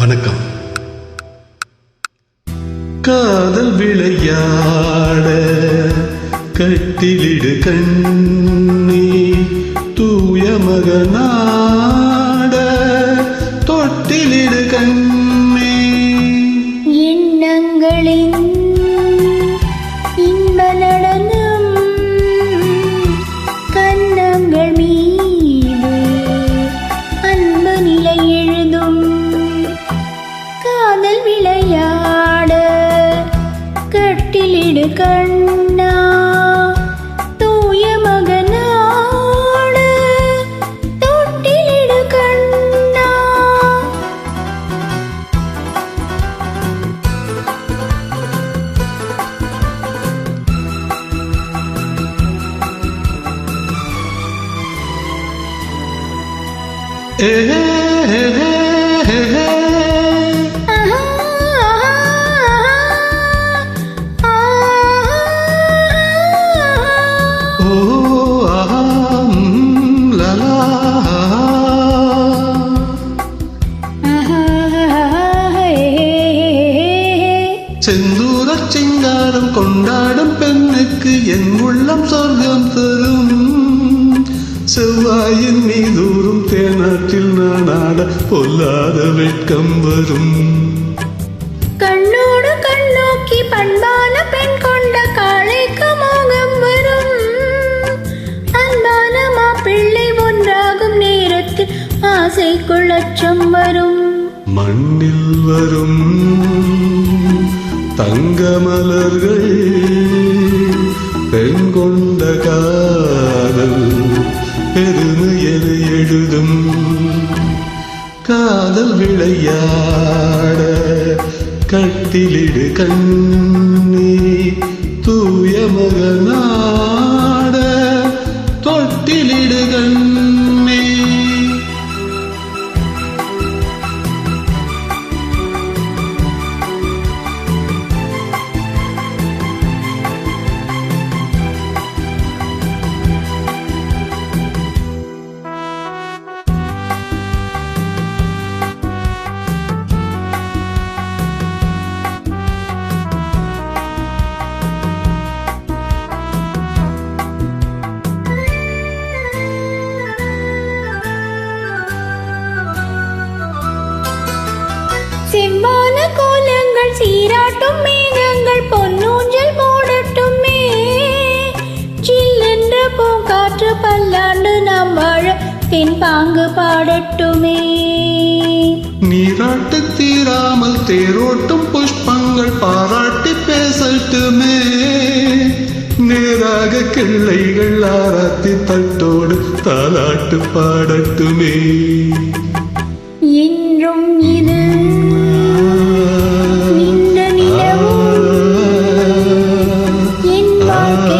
வணக்கம். காதல் விளையாட கட்டிலிடு கண்ணி தூய மகனாட தொட்டிலிடு கண்ணே. எண்ணங்களின் இன்ப நடனம் கண்ணங்கள் மீது அன்பு நிலை எழுதும். காதல் விளையாட கட்டிலிடு கண்ணா தூய மகனாட தொட்டிலிடு கண்ணா. செந்தூரச் சிங்காரம் கொண்டாடும் பெண்ணுக்கு என் உள்ளம் சொர்க்கம் தரும். செவ்வாயின் மீதூரும் தேனாற்றில் நான் ஆட பொல்லாத வெட்கம் வரும். கண்ணோடு கண்ணோக்கி பண்பான பெண் கொண்ட காளைக்கு மோகம் வரும். அன்பான மாப்பிள்ளை ஒன்றாகும் நேரத்தில் ஆசைக்குள் அச்சம் வரும். மண்ணில் வரும் தங்க மலர்கள் பெண் கொண்ட காதல் பெருமையென எழுதும். காதல் விளையாட கட்டிலிடு கண்ணி தூய மகனாட தொட்டிலிடு கண்ணே. செவ்வான கோலங்கள் சீராட்டும் மேகங்கள் பொன்னூஞ்சல் போடட்டுமே. சில்லென்ற பூங்காற்று பல்லாண்டு நாம் வாழ தென் பாங்கு பாடட்டுமே. நீராட்டு தீராமல் தேரோட்டும் புஷ்பங்கள் பாராட்டி பேசட்டுமே. நேராக கிள்ளைகள் ஆராத்தி தட்டோடு தாலாட்டு பாடட்டுமே. என்றும் இது நின்ற நிலவும் என் வாழ்க்கை